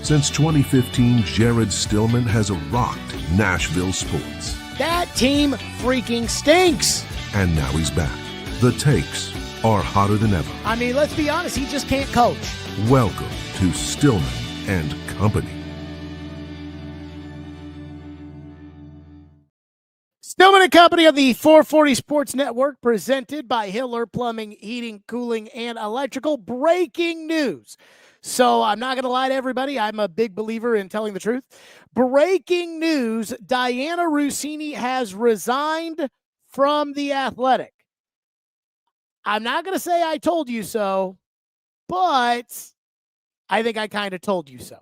Since 2015, Jared Stillman has rocked Nashville sports. That team freaking stinks. And now he's back. The takes are hotter than ever. I mean, let's be honest, he just can't coach. Welcome to Stillman and Company. Stillman and Company of the 440 Sports Network, presented by Hiller Plumbing, Heating, Cooling, and Electrical. Breaking news. So I'm not going to lie to everybody. I'm a big believer in telling the truth. Breaking news. Dianna Russini has resigned from The Athletic. I'm not going to say I told you so, but I think I kind of told you so.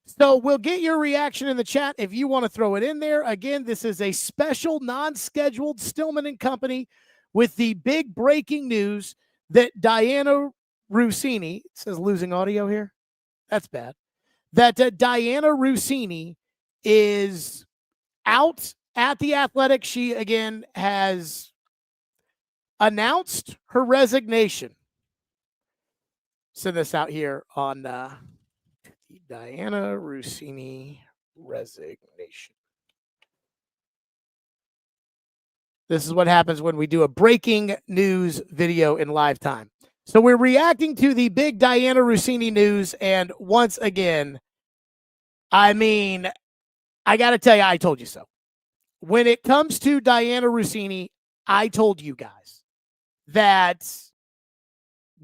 So we'll get your reaction in the chat if you want to throw it in there. Again, this is a special, non-scheduled Stillman and Company with the big breaking news that Dianna Russini, it says losing audio here. That's bad. That Dianna Russini is out at The Athletic. She, again, has announced her resignation. Send this out here on Dianna Russini resignation. This is what happens when we do a breaking news video in live time. So we're reacting to the big Dianna Russini news, and once again, I mean, I got to tell you, I told you so. When it comes to Dianna Russini, I told you guys that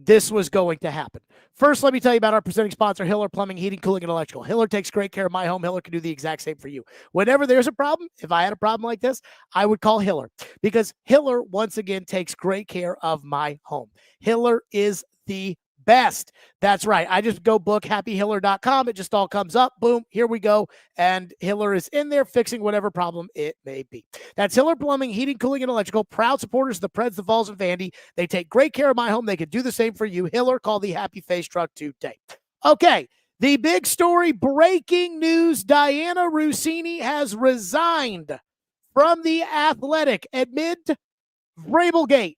this was going to happen. First, let me tell you about our presenting sponsor, Hiller Plumbing, Heating, Cooling, and Electrical. Hiller takes great care of my home. Hiller can do the exact same for you. Whenever there's a problem, if I had a problem like this, I would call Hiller, because Hiller, once again, takes great care of my home. Hiller is the best. That's right. I just go book happyhiller.com. It just all comes up. Boom. Here we go. And Hiller is in there fixing whatever problem it may be. That's Hiller Plumbing, Heating, Cooling, and Electrical. Proud supporters of the Preds, the Vols, and Vandy. They take great care of my home. They can do the same for you. Hiller, call the Happy Face Truck today. Okay. The big story, breaking news. Dianna Russini has resigned from The Athletic amid VrabelGate.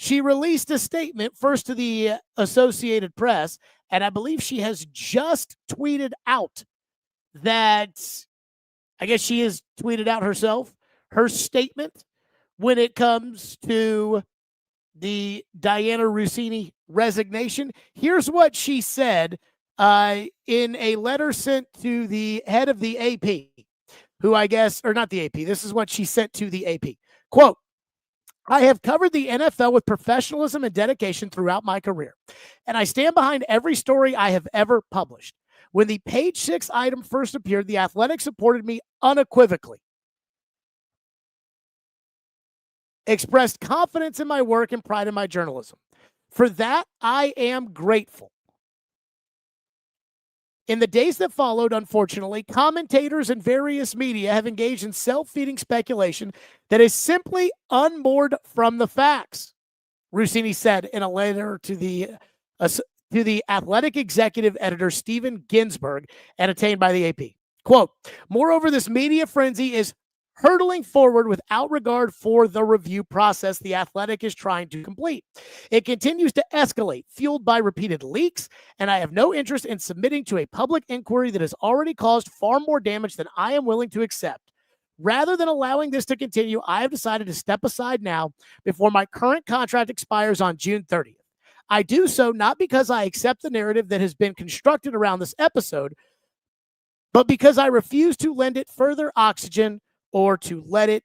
She released a statement first to the Associated Press, and I believe she has just tweeted out that, I guess she has tweeted out herself, her statement when it comes to the Dianna Russini resignation. Here's what she said in a letter sent to the head of the AP, who I guess, or not the AP, this is what she sent to the AP. Quote, I have covered the NFL with professionalism and dedication throughout my career, and I stand behind every story I have ever published. When the page 6 item first appeared, The Athletic supported me unequivocally, expressed confidence in my work and pride in my journalism. For that, I am grateful. In the days that followed, unfortunately, commentators and various media have engaged in self-feeding speculation that is simply unmoored from the facts, Russini said in a letter to the Athletic executive editor Stephen Ginsburg and obtained by the AP. Quote, moreover, this media frenzy is hurtling forward without regard for the review process The Athletic is trying to complete. It continues to escalate, fueled by repeated leaks, and I have no interest in submitting to a public inquiry that has already caused far more damage than I am willing to accept. Rather than allowing this to continue, I have decided to step aside now before my current contract expires on June 30th. I do so not because I accept the narrative that has been constructed around this episode, but because I refuse to lend it further oxygen or to let it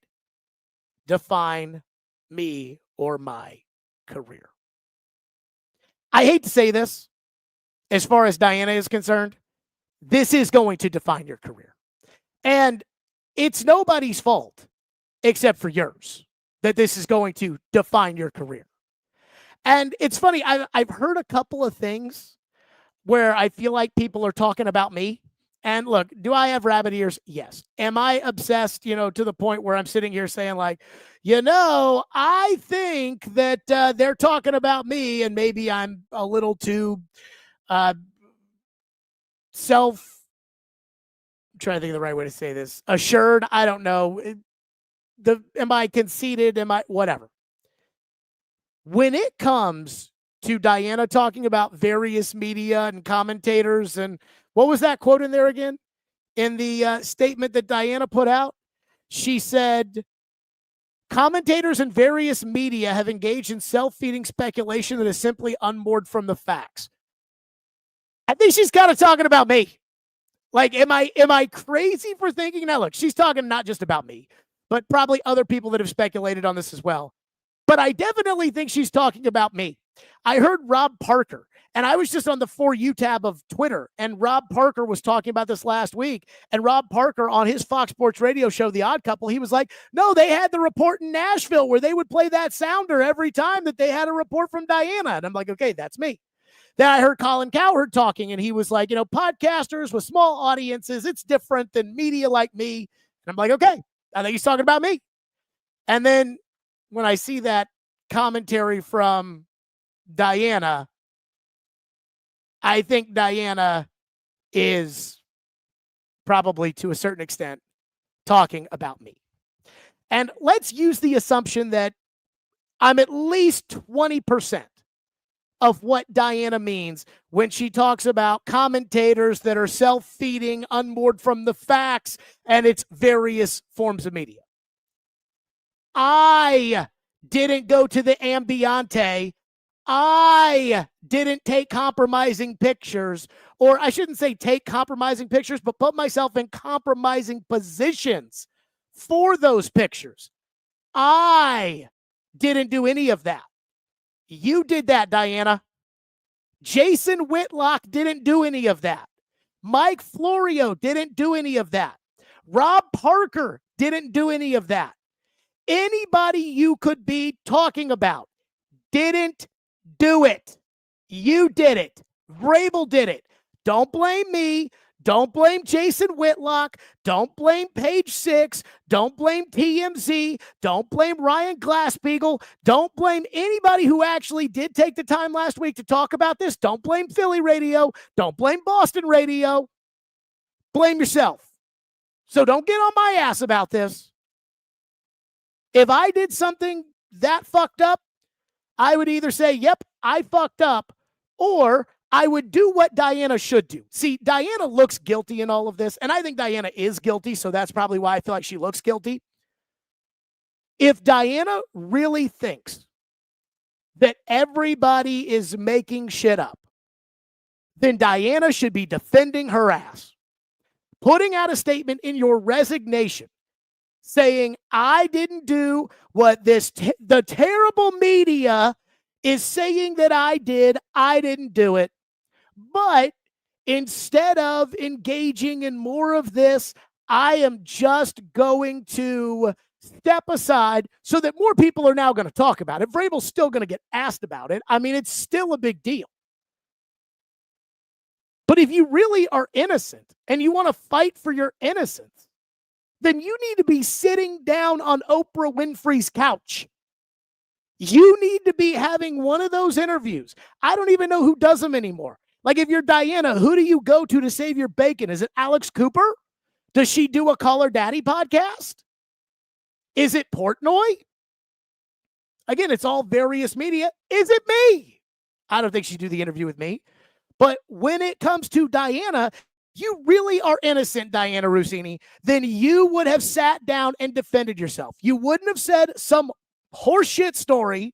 define me or my career. I hate to say this, as far as Dianna is concerned, this is going to define your career. And it's nobody's fault except for yours that this is going to define your career. And it's funny, I've heard a couple of things where I feel like people are talking about me. And look, do I have rabbit ears? Yes. Am I obsessed, to the point where I'm sitting here saying like, I think that they're talking about me and maybe I'm a little too I'm trying to think of the right way to say this, assured. I don't know. Am I conceited? Whatever. When it comes to Dianna talking about various media and commentators and What was that quote in there again? In the statement that Dianna put out? She said, commentators in various media have engaged in self-feeding speculation that is simply unmoored from the facts. I think she's kind of talking about me. Like, am I crazy for thinking? Now, look, she's talking not just about me, but probably other people that have speculated on this as well. But I definitely think she's talking about me. I heard Rob Parker, and I was just on the For You tab of Twitter, and Rob Parker was talking about this last week. And Rob Parker on his Fox Sports radio show, The Odd Couple, he was like, no, they had the report in Nashville where they would play that sounder every time that they had a report from Dianna. And I'm like, okay, that's me. Then I heard Colin Cowherd talking, and he was like, podcasters with small audiences, it's different than media like me. And I'm like, okay, I think he's talking about me. And then when I see that commentary from Dianna, I think Dianna is probably to a certain extent talking about me. And let's use the assumption that I'm at least 20% of what Dianna means when she talks about commentators that are self-feeding, unmoored from the facts, and its various forms of media. I didn't go to the Ambiente. I didn't take compromising pictures, or I shouldn't say take compromising pictures, but put myself in compromising positions for those pictures. I didn't do any of that. You did that, Dianna. Jason Whitlock didn't do any of that. Mike Florio didn't do any of that. Rob Parker didn't do any of that. Anybody you could be talking about didn't do it. You did it. Vrabel did it. Don't blame me. Don't blame Jason Whitlock. Don't blame Page Six. Don't blame TMZ. Don't blame Ryan Glassbeagle. Don't blame anybody who actually did take the time last week to talk about this. Don't blame Philly radio. Don't blame Boston radio. Blame yourself. So don't get on my ass about this. If I did something that fucked up, I would either say, yep, I fucked up, or I would do what Dianna should do. See, Dianna looks guilty in all of this, and I think Dianna is guilty, so that's probably why I feel like she looks guilty. If Dianna really thinks that everybody is making shit up, then Dianna should be defending her ass. Putting out a statement in your resignation saying, I didn't do what the terrible media is saying that I did. I didn't do it. But instead of engaging in more of this, I am just going to step aside so that more people are now going to talk about it. Vrabel's still going to get asked about it. I mean, it's still a big deal. But if you really are innocent and you want to fight for your innocence, then you need to be sitting down on Oprah Winfrey's couch. You need to be having one of those interviews. I don't even know who does them anymore. Like, if you're Dianna, who do you go to save your bacon? Is it Alex Cooper? Does she do a Call Her Daddy podcast? Is it Portnoy? Again, it's all various media. Is it me? I don't think she'd do the interview with me. But when it comes to Dianna, you really are innocent, Dianna Russini, then you would have sat down and defended yourself. You wouldn't have said some horseshit story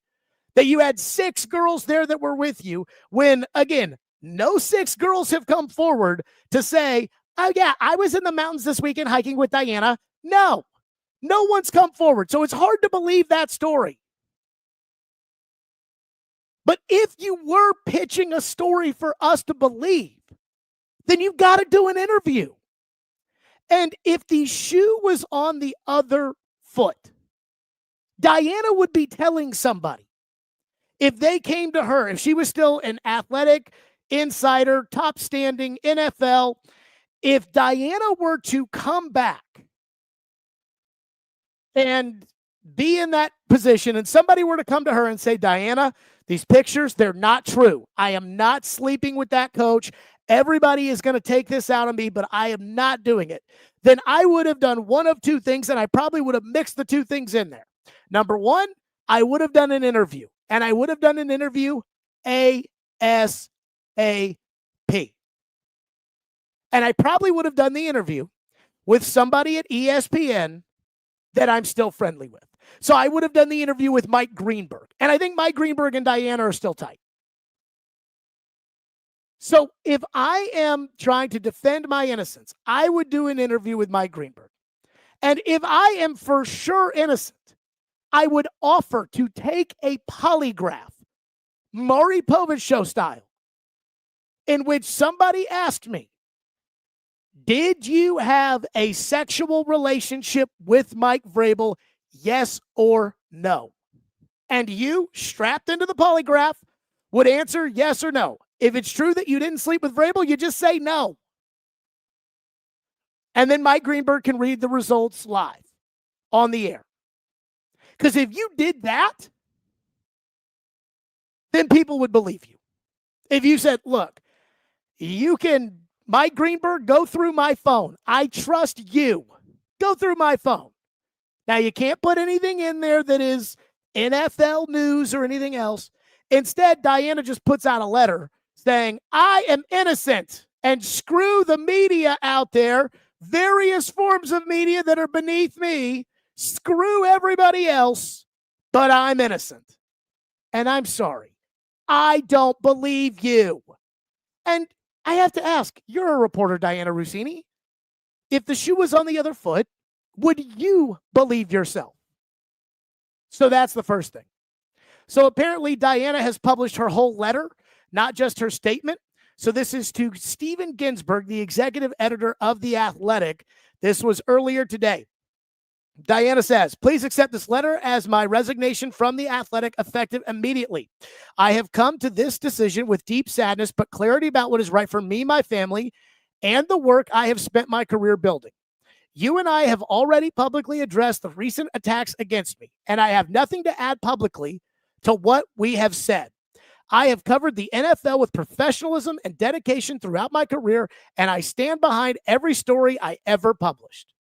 that you had 6 girls there that were with you when, again, no 6 girls have come forward to say, oh, yeah, I was in the mountains this weekend hiking with Dianna. No one's come forward. So it's hard to believe that story. But if you were pitching a story for us to believe, then you've got to do an interview. And if the shoe was on the other foot, Dianna would be telling somebody. If they came to her, if she was still an athletic insider, top standing NFL, if Dianna were to come back and be in that position and somebody were to come to her and say, Dianna, these pictures, they're not true. I am not sleeping with that coach. Everybody is going to take this out on me, but I am not doing it. Then I would have done one of 2 things, and I probably would have mixed the 2 things in there. Number 1, I would have done an interview, and I would have done an interview ASAP. And I probably would have done the interview with somebody at ESPN that I'm still friendly with. So I would have done the interview with Mike Greenberg. And I think Mike Greenberg and Dianna are still tight. So if I am trying to defend my innocence, I would do an interview with Mike Greenberg. And if I am for sure innocent, I would offer to take a polygraph, Maury Povich show style, in which somebody asked me, did you have a sexual relationship with Mike Vrabel? Yes or no? And you, strapped into the polygraph, would answer yes or no. If it's true that you didn't sleep with Vrabel, you just say no. And then Mike Greenberg can read the results live on the air. Because if you did that, then people would believe you. If you said, look, you can, Mike Greenberg, go through my phone. I trust you. Go through my phone. Now, you can't put anything in there that is NFL news or anything else. Instead, Dianna just puts out a letter saying, I am innocent, and screw the media out there, various forms of media that are beneath me, screw everybody else, but I'm innocent. And I'm sorry. I don't believe you. And I have to ask, you're a reporter, Dianna Russini. If the shoe was on the other foot, would you believe yourself? So that's the first thing. So apparently Dianna has published her whole letter, not just her statement. So this is to Steven Ginsburg, the executive editor of The Athletic. This was earlier today. Dianna says, please accept this letter as my resignation from The Athletic effective immediately. I have come to this decision with deep sadness, but clarity about what is right for me, my family, and the work I have spent my career building. You and I have already publicly addressed the recent attacks against me, and I have nothing to add publicly to what we have said. I have covered the NFL with professionalism and dedication throughout my career, and I stand behind every story I ever published.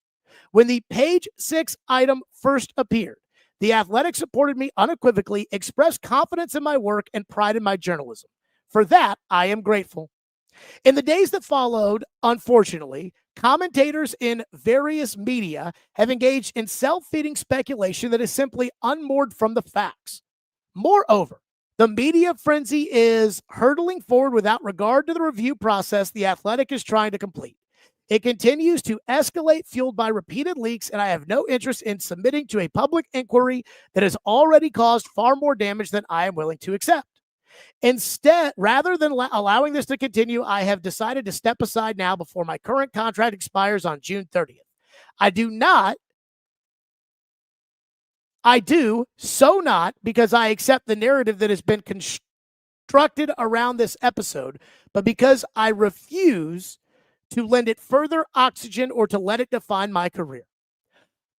When the page 6 item first appeared, The Athletic supported me unequivocally, expressed confidence in my work, and pride in my journalism. For that, I am grateful. In the days that followed, unfortunately, commentators in various media have engaged in self-feeding speculation that is simply unmoored from the facts. Moreover, the media frenzy is hurtling forward without regard to the review process The Athletic is trying to complete. It continues to escalate, fueled by repeated leaks, and I have no interest in submitting to a public inquiry that has already caused far more damage than I am willing to accept. Instead, rather than allowing this to continue, I have decided to step aside now before my current contract expires on June 30th. I do so not because I accept the narrative that has been constructed around this episode, but because I refuse to lend it further oxygen or to let it define my career.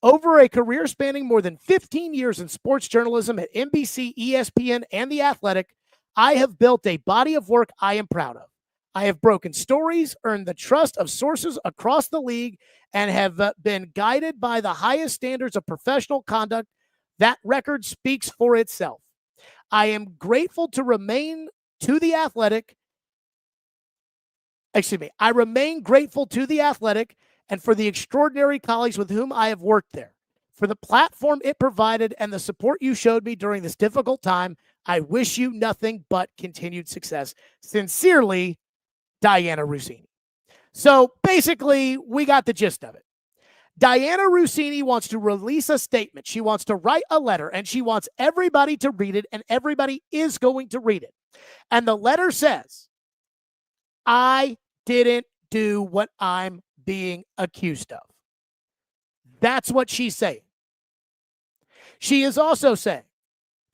Over a career spanning more than 15 years in sports journalism at NBC, ESPN, and The Athletic, I have built a body of work I am proud of. I have broken stories, earned the trust of sources across the league, and have been guided by the highest standards of professional conduct. That record speaks for itself. I am grateful to remain to The Athletic. I remain grateful to The Athletic and for the extraordinary colleagues with whom I have worked there. For the platform it provided and the support you showed me during this difficult time, I wish you nothing but continued success. Sincerely, Dianna Russini. So basically, we got the gist of it. Dianna Russini wants to release a statement. She wants to write a letter, and she wants everybody to read it, and everybody is going to read it. And the letter says, I didn't do what I'm being accused of. That's what she's saying. She is also saying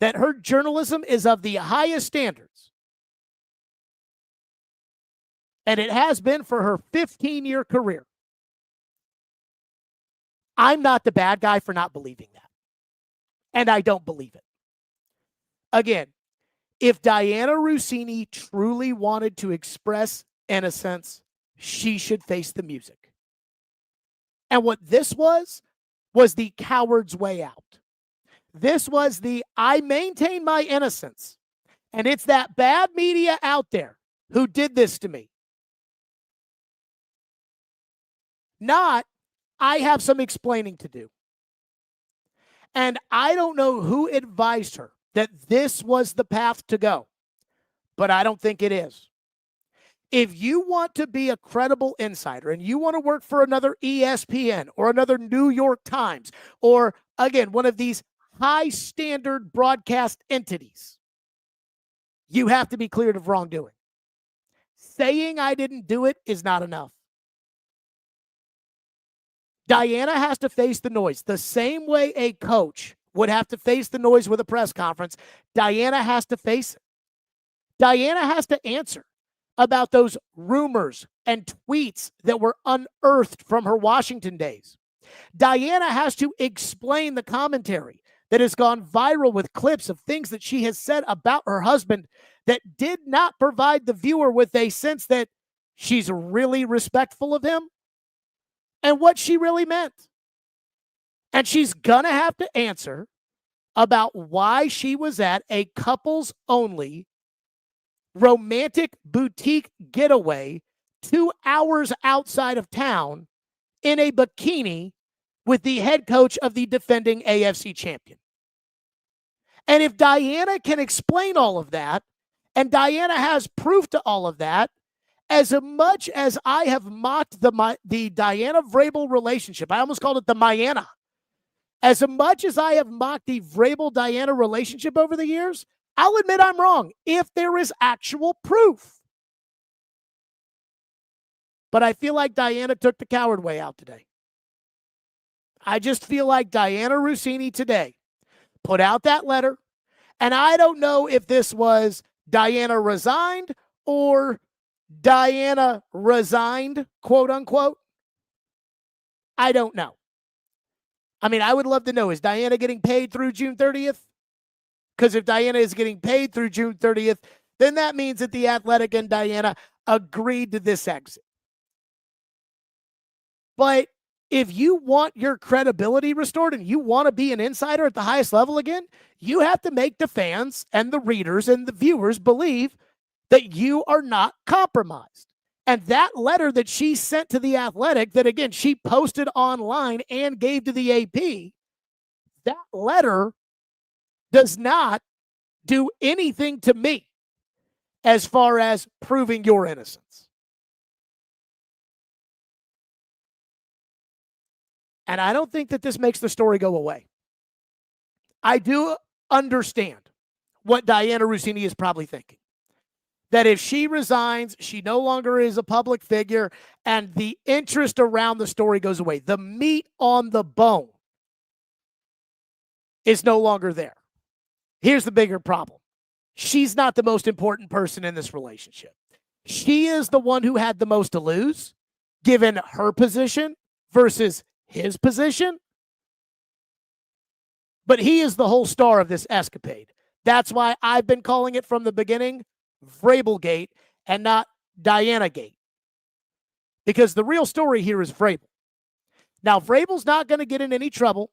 that her journalism is of the highest standards. And it has been for her 15-year career. I'm not the bad guy for not believing that. And I don't believe it. Again, if Dianna Russini truly wanted to express innocence, she should face the music. And what this was the coward's way out. This was the, I maintain my innocence. And it's that bad media out there who did this to me. not, I have some explaining to do. And I don't know who advised her that this was the path to go, but I don't think it is. If you want to be a credible insider and you want to work for another ESPN or another New York Times or, again, one of these high standard broadcast entities, you have to be cleared of wrongdoing. Saying I didn't do it is not enough. Dianna has to face the noise. The same way a coach would have to face the noise with a press conference, Dianna has to face it. Dianna has to answer about those rumors and tweets that were unearthed from her Washington days. Dianna has to explain the commentary that has gone viral with clips of things that she has said about her husband that did not provide the viewer with a sense that she's really respectful of him and what she really meant. And she's going to have to answer about why she was at a couples only romantic boutique getaway 2 hours outside of town in a bikini with the head coach of the defending AFC champion. And if Dianna can explain all of that, and Dianna has proof to all of that, as much as I have mocked the Dianna Vrabel relationship, I almost called it the Miana. As much as I have mocked the Vrabel-Dianna relationship over the years, I'll admit I'm wrong if there is actual proof. But I feel like Dianna took the coward way out today. I just feel like Dianna Russini today put out that letter, and I don't know if this was Dianna resigned or Dianna resigned, quote unquote. I don't know. I mean, I would love to know, is Dianna getting paid through June 30th? Because if Dianna is getting paid through June 30th, then that means that The Athletic and Dianna agreed to this exit. But if you want your credibility restored and you want to be an insider at the highest level again, you have to make the fans and the readers and the viewers believe that you are not compromised. And that letter that she sent to The Athletic, that again, she posted online and gave to the AP, that letter does not do anything to me as far as proving your innocence. And I don't think that this makes the story go away. I do understand what Dianna Russini is probably thinking. That if she resigns, she no longer is a public figure, and the interest around the story goes away. The meat on the bone is no longer there. Here's the bigger problem. She's not the most important person in this relationship. She is the one who had the most to lose, given her position versus his position. But he is the whole star of this escapade. That's why I've been calling it from the beginning VrabelGate and not Dianna-gate. Because the real story here is Vrabel. Now, Vrabel's not going to get in any trouble.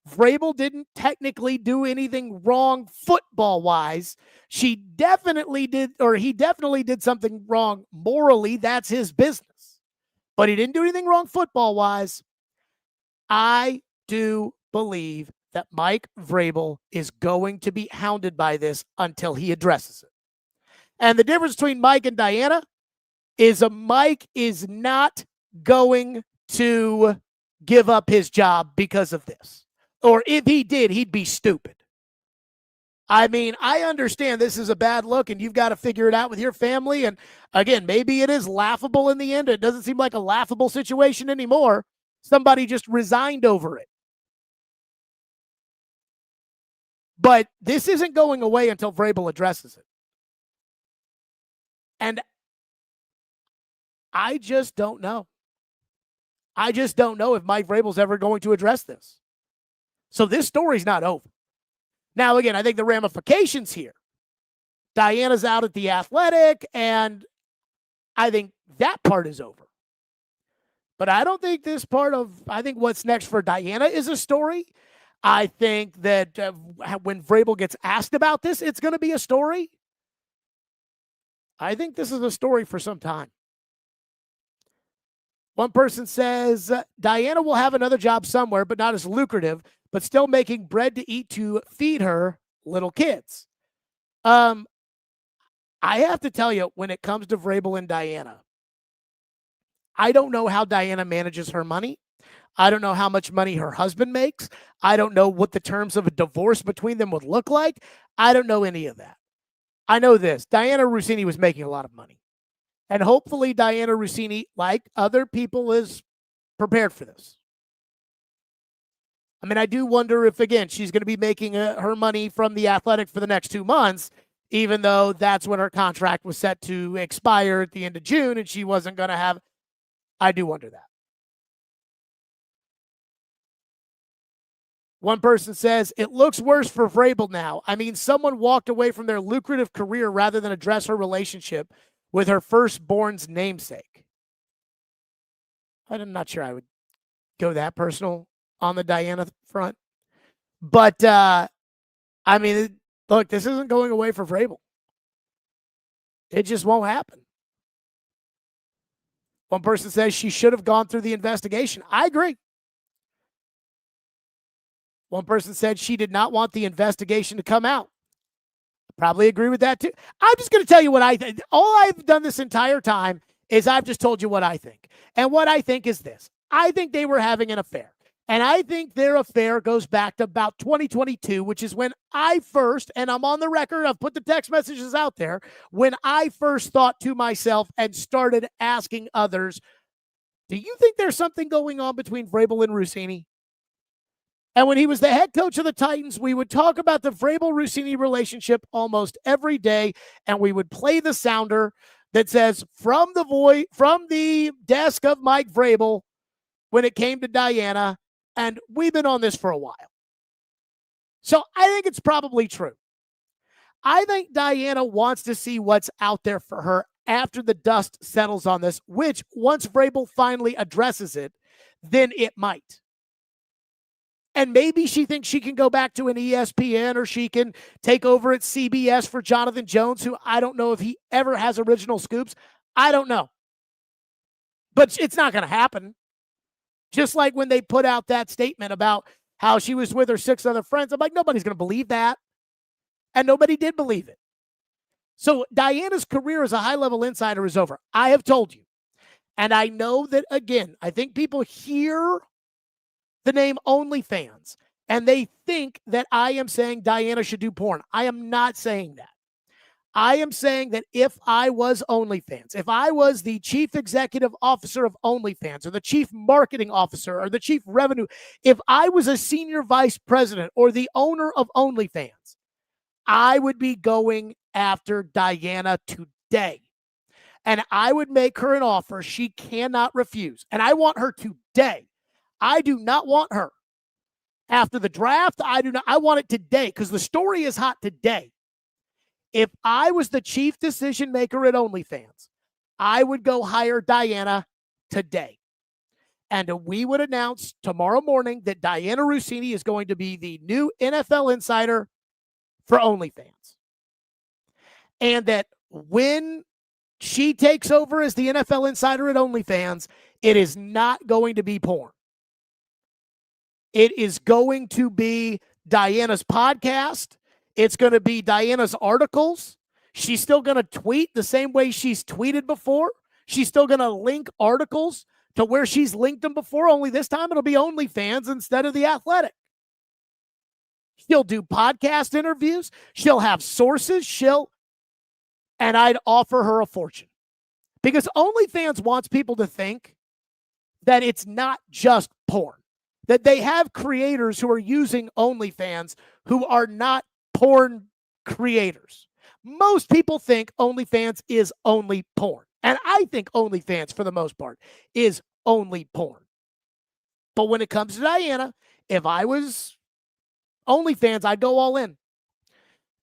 Vrabel didn't technically do anything wrong football-wise. He definitely did something wrong morally. That's his business. But he didn't do anything wrong football-wise. I do believe that Mike Vrabel is going to be hounded by this until he addresses it. And the difference between Mike and Dianna is Mike is not going to give up his job because of this. Or if he did, he'd be stupid. I mean, I understand this is a bad look and you've got to figure it out with your family. And again, maybe it is laughable in the end. It doesn't seem like a laughable situation anymore. Somebody just resigned over it. But this isn't going away until Vrabel addresses it. And I just don't know. I just don't know if Mike Vrabel's ever going to address this. So this story's not over. Now, again, I think the ramifications here. Diana's out at The Athletic, and I think that part is over. But I don't think this part of, I think what's next for Dianna is a story. I think that when Vrabel gets asked about this, it's going to be a story. I think this is a story for some time. One person says, Dianna will have another job somewhere, but not as lucrative, but still making bread to eat to feed her little kids. I have to tell you, when it comes to Vrabel and Dianna, I don't know how Dianna manages her money. I don't know how much money her husband makes. I don't know what the terms of a divorce between them would look like. I don't know any of that. I know this. Dianna Russini was making a lot of money. And hopefully Dianna Russini, like other people, is prepared for this. I mean, I do wonder if, again, she's going to be making her money from The Athletic for the next 2 months, even though that's when her contract was set to expire at the end of June and she wasn't going to have. I do wonder that. One person says, it looks worse for Vrabel now. I mean, someone walked away from their lucrative career rather than address her relationship with her firstborn's namesake. I'm not sure I would go that personal on the Dianna front. But, I mean, look, this isn't going away for Vrabel. It just won't happen. One person says she should have gone through the investigation. I agree. One person said she did not want the investigation to come out. Probably agree with that too. I'm just going to tell you what I think. All I've done this entire time is I've just told you what I think. And what I think is this. I think they were having an affair. And I think their affair goes back to about 2022, which is when I first, and I'm on the record, I've put the text messages out there, when I first thought to myself and started asking others, do you think there's something going on between Vrabel and Russini? And when he was the head coach of the Titans, we would talk about the Vrabel-Russini relationship almost every day, and we would play the sounder that says, from the desk of Mike Vrabel, when it came to Dianna, and we've been on this for a while. So I think it's probably true. I think Dianna wants to see what's out there for her after the dust settles on this, which once Vrabel finally addresses it, then it might. And maybe she thinks she can go back to an ESPN or she can take over at CBS for Jonathan Jones, who I don't know if he ever has original scoops. I don't know. But it's not going to happen. Just like when they put out that statement about how she was with her 6 other friends. I'm like, nobody's going to believe that. And nobody did believe it. So Dianna's career as a high-level insider is over. I have told you. And I know that, again, I think people hear the name OnlyFans, and they think that I am saying Dianna should do porn. I am not saying that. I am saying that if I was OnlyFans, if I was the chief executive officer of OnlyFans or the chief marketing officer or the chief revenue, if I was a senior vice president or the owner of OnlyFans, I would be going after Dianna today. And I would make her an offer she cannot refuse. And I want her today. I do not want her after the draft. I want it today because the story is hot today. If I was the chief decision maker at OnlyFans, I would go hire Dianna today. And we would announce tomorrow morning that Dianna Russini is going to be the new NFL insider for OnlyFans. And that when she takes over as the NFL insider at OnlyFans, it is not going to be porn. It is going to be Dianna's podcast. It's going to be Dianna's articles. She's still going to tweet the same way she's tweeted before. She's still going to link articles to where she's linked them before, only this time it'll be OnlyFans instead of The Athletic. She'll do podcast interviews. She'll have sources. And I'd offer her a fortune. Because OnlyFans wants people to think that it's not just porn. That they have creators who are using OnlyFans who are not porn creators. Most people think OnlyFans is only porn. And I think OnlyFans, for the most part, is only porn. But when it comes to Dianna, if I was OnlyFans, I'd go all in.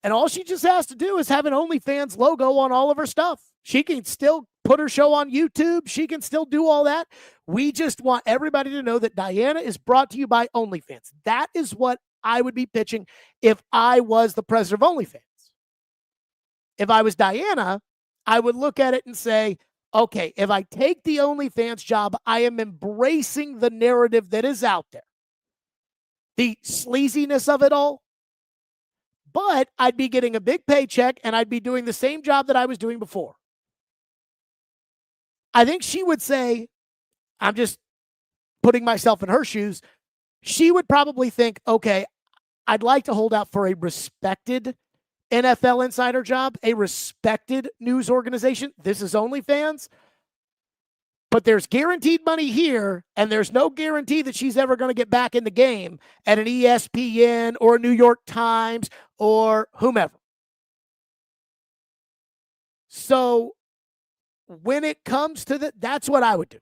And all she just has to do is have an OnlyFans logo on all of her stuff. She can still put her show on YouTube. She can still do all that. We just want everybody to know that Dianna is brought to you by OnlyFans. That is what I would be pitching if I was the president of OnlyFans. If I was Dianna, I would look at it and say, okay, if I take the OnlyFans job, I am embracing the narrative that is out there, the sleaziness of it all, but I'd be getting a big paycheck and I'd be doing the same job that I was doing before. I think she would say, I'm just putting myself in her shoes. She would probably think, okay, I'd like to hold out for a respected NFL insider job, a respected news organization. This is OnlyFans. But there's guaranteed money here, and there's no guarantee that she's ever going to get back in the game at an ESPN or a New York Times or whomever. So when it comes to that's what I would do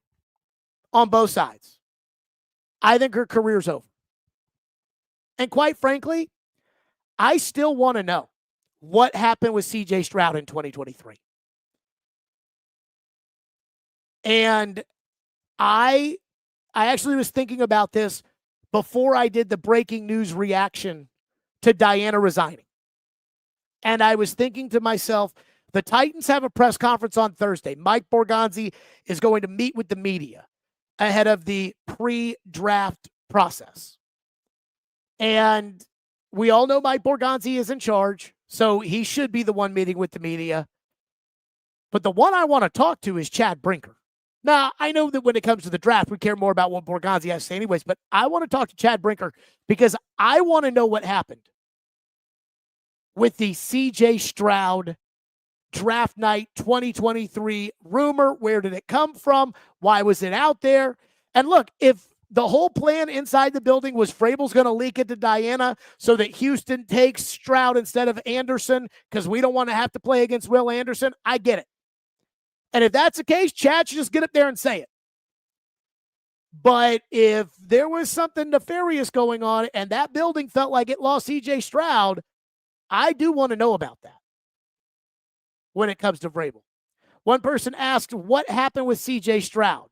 on both sides. I think her career's over. And quite frankly, I still want to know what happened with CJ Stroud in 2023. And I actually was thinking about this before I did the breaking news reaction to Dianna resigning. And I was thinking to myself, the Titans have a press conference on Thursday. Mike Borgonzi is going to meet with the media ahead of the pre-draft process. And we all know Mike Borgonzi is in charge, so he should be the one meeting with the media. But the one I want to talk to is Chad Brinker. Now, I know that when it comes to the draft, we care more about what Borgonzi has to say anyways, but I want to talk to Chad Brinker because I want to know what happened with the CJ Stroud draft night 2023 rumor. Where did it come from? Why was it out there? And look, if the whole plan inside the building was Vrabel's going to leak it to Dianna so that Houston takes Stroud instead of Anderson because we don't want to have to play against Will Anderson, I get it. And if that's the case, Chad should just get up there and say it. But if there was something nefarious going on and that building felt like it lost CJ Stroud, I do want to know about that when it comes to Vrabel. One person asked what happened with CJ Stroud.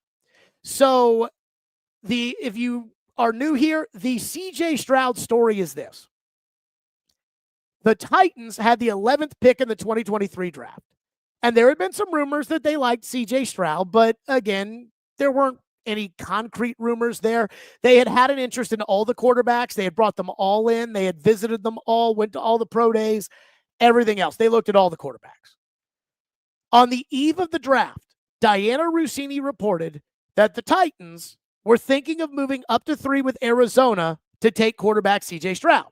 So if you are new here, the CJ Stroud story is this. The Titans had the 11th pick in the 2023 draft. And there had been some rumors that they liked CJ Stroud, but again, there weren't any concrete rumors there. They had an interest in all the quarterbacks. They had brought them all in. They had visited them all, went to all the pro days, everything else. They looked at all the quarterbacks. On the eve of the draft, Dianna Russini reported that the Titans were thinking of moving up to 3 with Arizona to take quarterback CJ Stroud.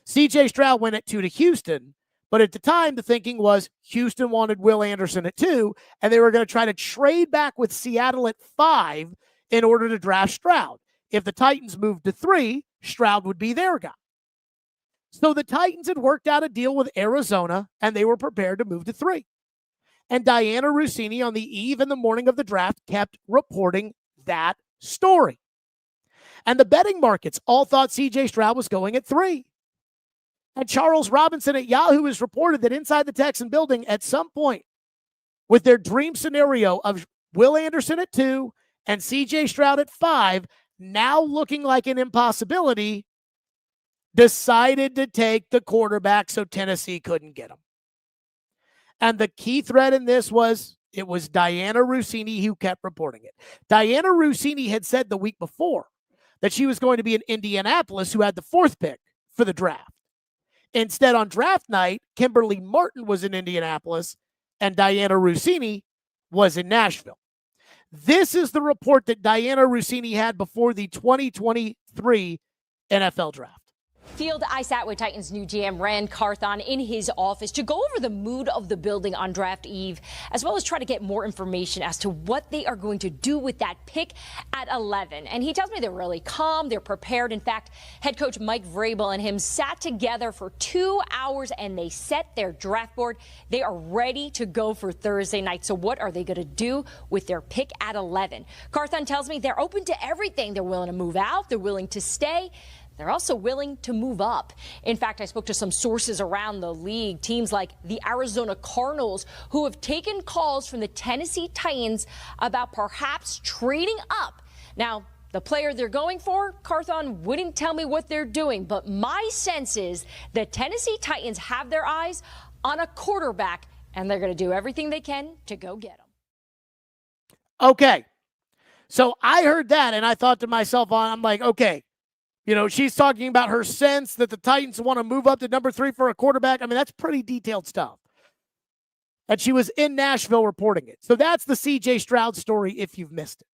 CJ Stroud went at 2 to Houston. But at the time, the thinking was Houston wanted Will Anderson at 2, and they were going to try to trade back with Seattle at 5 in order to draft Stroud. If the Titans moved to 3, Stroud would be their guy. So the Titans had worked out a deal with Arizona, and they were prepared to move to 3. And Dianna Russini, on the eve and the morning of the draft, kept reporting that story. And the betting markets all thought CJ Stroud was going at 3. And Charles Robinson at Yahoo has reported that inside the Texan building at some point with their dream scenario of Will Anderson at 2 and CJ Stroud at 5, now looking like an impossibility, decided to take the quarterback so Tennessee couldn't get him. And the key thread in this was it was Dianna Russini who kept reporting it. Dianna Russini had said the week before that she was going to be in Indianapolis, who had the 4th pick for the draft. Instead, on draft night, Kimberly Martin was in Indianapolis and Dianna Russini was in Nashville. This is the report that Dianna Russini had before the 2023 NFL draft. Field, I sat with Titans new GM Ran Carthon in his office to go over the mood of the building on draft eve, as well as try to get more information as to what they are going to do with that pick at 11. And he tells me they're really calm, they're prepared. In fact, head coach Mike Vrabel and him sat together for 2 hours and they set their draft board. They are ready to go for Thursday night. So what are they going to do with their pick at 11? Carthon tells me they're open to everything. They're willing to move out. They're willing to stay. They're also willing to move up. In fact, I spoke to some sources around the league, teams like the Arizona Cardinals, who have taken calls from the Tennessee Titans about perhaps trading up. Now, the player they're going for, Carthon wouldn't tell me what they're doing, but my sense is the Tennessee Titans have their eyes on a quarterback, and they're going to do everything they can to go get him. Okay. So I heard that and I thought to myself, I'm like, okay, she's talking about her sense that the Titans want to move up to number 3 for a quarterback. I mean, that's pretty detailed stuff. And she was in Nashville reporting it. So that's the CJ Stroud story if you've missed it.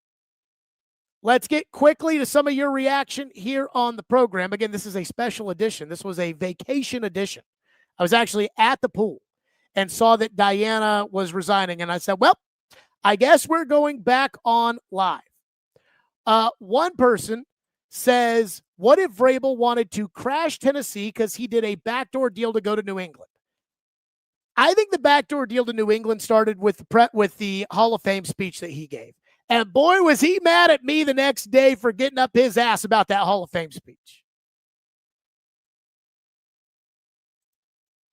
Let's get quickly to some of your reaction here on the program. Again, this is a special edition. This was a vacation edition. I was actually at the pool and saw that Dianna was resigning. And I said, well, I guess we're going back on live. One person says, what if Vrabel wanted to crash Tennessee because he did a backdoor deal to go to New England? I think the backdoor deal to New England started with the Hall of Fame speech that he gave. And boy, was he mad at me the next day for getting up his ass about that Hall of Fame speech.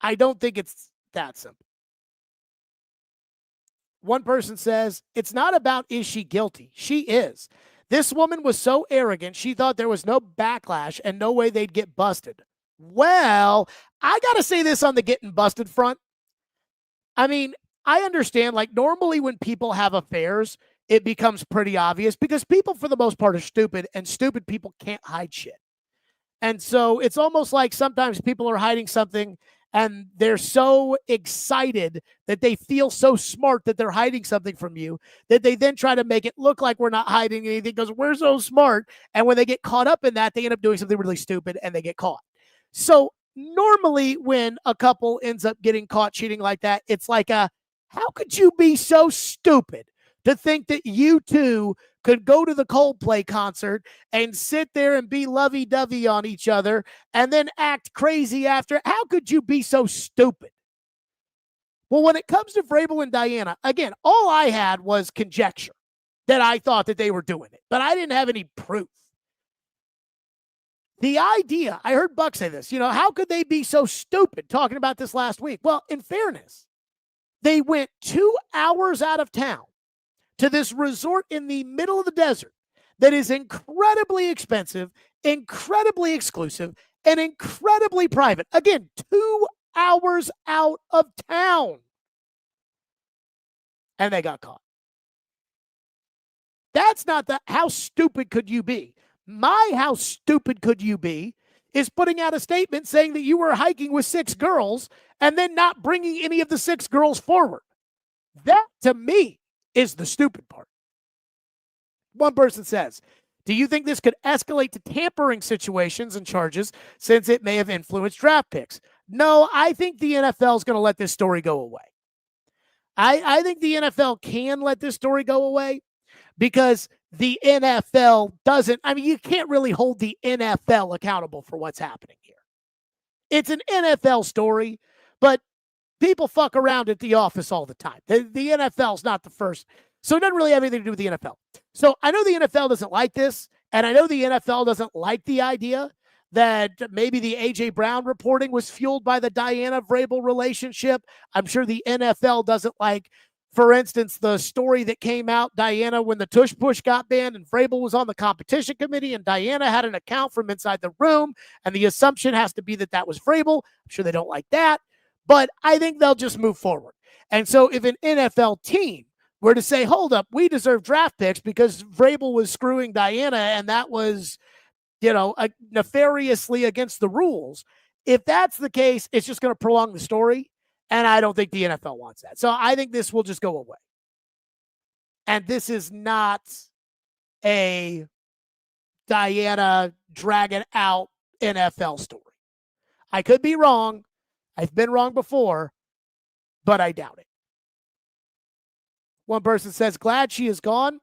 I don't think it's that simple. One person says, it's not about is she guilty. She is. This woman was so arrogant, she thought there was no backlash and no way they'd get busted. Well, I got to say this on the getting busted front. I mean, I understand, like, normally when people have affairs, it becomes pretty obvious because people, for the most part, are stupid, and stupid people can't hide shit. And so it's almost like sometimes people are hiding something and they're so excited that they feel so smart that they're hiding something from you that they then try to make it look like we're not hiding anything because we're so smart. And when they get caught up in that, they end up doing something really stupid and they get caught. So normally when a couple ends up getting caught cheating like that, it's like how could you be so stupid to think that you two could go to the Coldplay concert and sit there and be lovey-dovey on each other and then act crazy after? How could you be so stupid? Well, when it comes to Vrabel and Dianna, again, all I had was conjecture that I thought that they were doing it, but I didn't have any proof. The idea, I heard Buck say this, how could they be so stupid talking about this last week? Well, in fairness, they went 2 hours out of town to this resort in the middle of the desert that is incredibly expensive, incredibly exclusive, and incredibly private. Again, 2 hours out of town. And they got caught. That's not how stupid could you be? How stupid could you be is putting out a statement saying that you were hiking with 6 girls and then not bringing any of the 6 girls forward. That, to me, is the stupid part. One person says, do you think this could escalate to tampering situations and charges since it may have influenced draft picks? No, I think the NFL is going to let this story go away. I think the NFL can let this story go away because the NFL doesn't, you can't really hold the NFL accountable for what's happening here. It's an NFL story, but people fuck around at the office all the time. The NFL's not the first. So it doesn't really have anything to do with the NFL. So I know the NFL doesn't like this, and I know the NFL doesn't like the idea that maybe the A.J. Brown reporting was fueled by the Dianna Vrabel relationship. I'm sure the NFL doesn't like, for instance, the story that came out, Dianna, when the tush push got banned and Vrabel was on the competition committee and Dianna had an account from inside the room, and the assumption has to be that that was Vrabel. I'm sure they don't like that. But I think they'll just move forward. And so if an NFL team were to say, hold up, we deserve draft picks because Vrabel was screwing Dianna and that was, nefariously against the rules. If that's the case, it's just going to prolong the story. And I don't think the NFL wants that. So I think this will just go away. And this is not a Dianna dragging out NFL story. I could be wrong. I've been wrong before, but I doubt it. One person says, glad she is gone.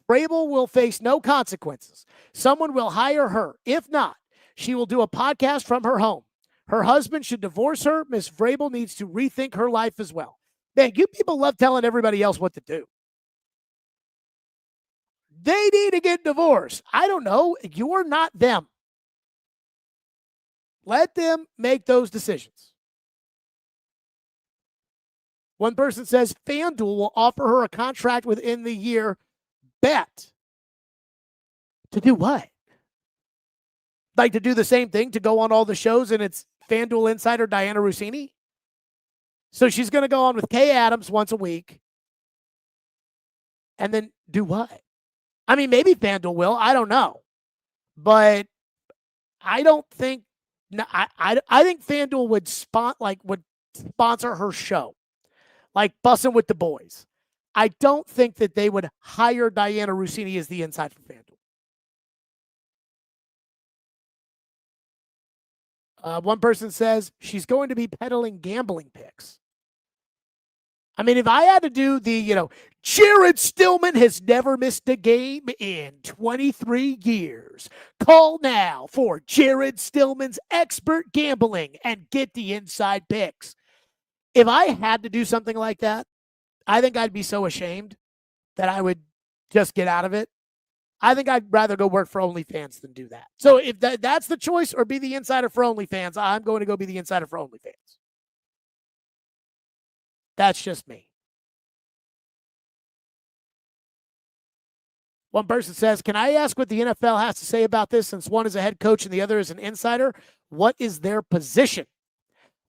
Vrabel will face no consequences. Someone will hire her. If not, she will do a podcast from her home. Her husband should divorce her. Miss Vrabel needs to rethink her life as well. Man, you people love telling everybody else what to do. They need to get divorced. I don't know. You're not them. Let them make those decisions. One person says FanDuel will offer her a contract within the year. Bet. To do what? Like to do the same thing, to go on all the shows, and it's FanDuel insider Dianna Russini? So she's going to go on with Kay Adams once a week. And then do what? I mean, maybe FanDuel will. I don't know. But I don't think I think FanDuel would sponsor her show, like Bussin' with the Boys. I don't think that they would hire Dianna Russini as the inside for FanDuel. One person says she's going to be peddling gambling picks. I mean, if I had to do the, Jared Stillman has never missed a game in 23 years. Call now for Jared Stillman's expert gambling and get the inside picks. If I had to do something like that, I think I'd be so ashamed that I would just get out of it. I think I'd rather go work for OnlyFans than do that. So if that's the choice, or be the insider for OnlyFans, I'm going to go be the insider for OnlyFans. That's just me. One person says, can I ask what the NFL has to say about this, since one is a head coach and the other is an insider? What is their position?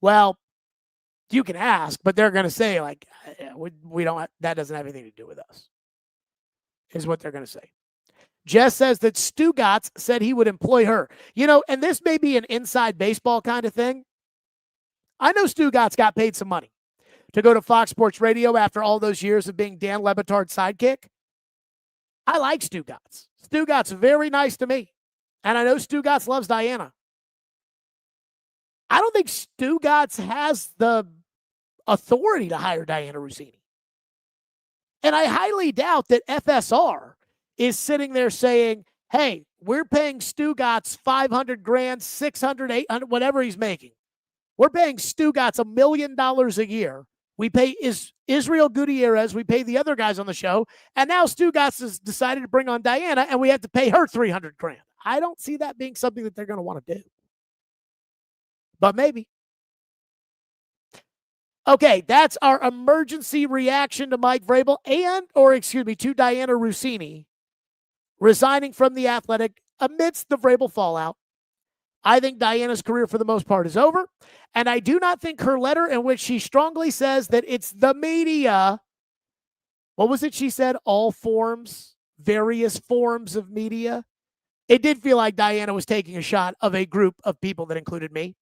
Well, you can ask, but they're going to say, like, we don't, that doesn't have anything to do with us, is what they're going to say. Jess says that Stugotz said he would employ her. And this may be an inside baseball kind of thing. I know Stugotz got paid some money to go to Fox Sports Radio after all those years of being Dan Le Batard's sidekick. I like Stugotz. Stugotz very nice to me. And I know Stugotz loves Dianna. I don't think Stugotz has the authority to hire Dianna Russini. And I highly doubt that FSR is sitting there saying, hey, we're paying Stugotz $500,000, $600,000, $800,000, whatever he's making. We're paying Stugotz $1 million a year. We pay Israel Gutierrez. We pay the other guys on the show. And now Stugotz has decided to bring on Dianna, and we have to pay her $300,000. I don't see that being something that they're going to want to do. But maybe. Okay, that's our emergency reaction to Mike Vrabel to Dianna Russini resigning from The Athletic amidst the Vrabel fallout. I think Diana's career for the most part is over, and I do not think her letter, in which she strongly says that it's the media, what was it she said? All forms, various forms of media. It did feel like Dianna was taking a shot of a group of people that included me,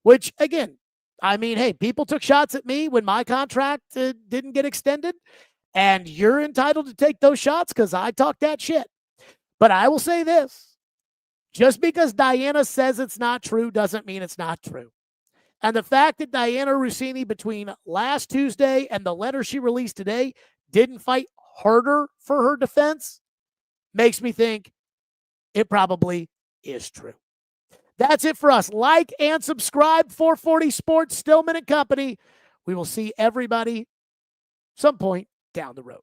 which, again, I mean, hey, people took shots at me when my contract didn't get extended, and you're entitled to take those shots because I talked that shit. But I will say this. Just because Dianna says it's not true doesn't mean it's not true. And the fact that Dianna Russini, between last Tuesday and the letter she released today, didn't fight harder for her defense makes me think it probably is true. That's it for us. Like and subscribe. 440 Sports, Stillman and Company. We will see everybody some point down the road.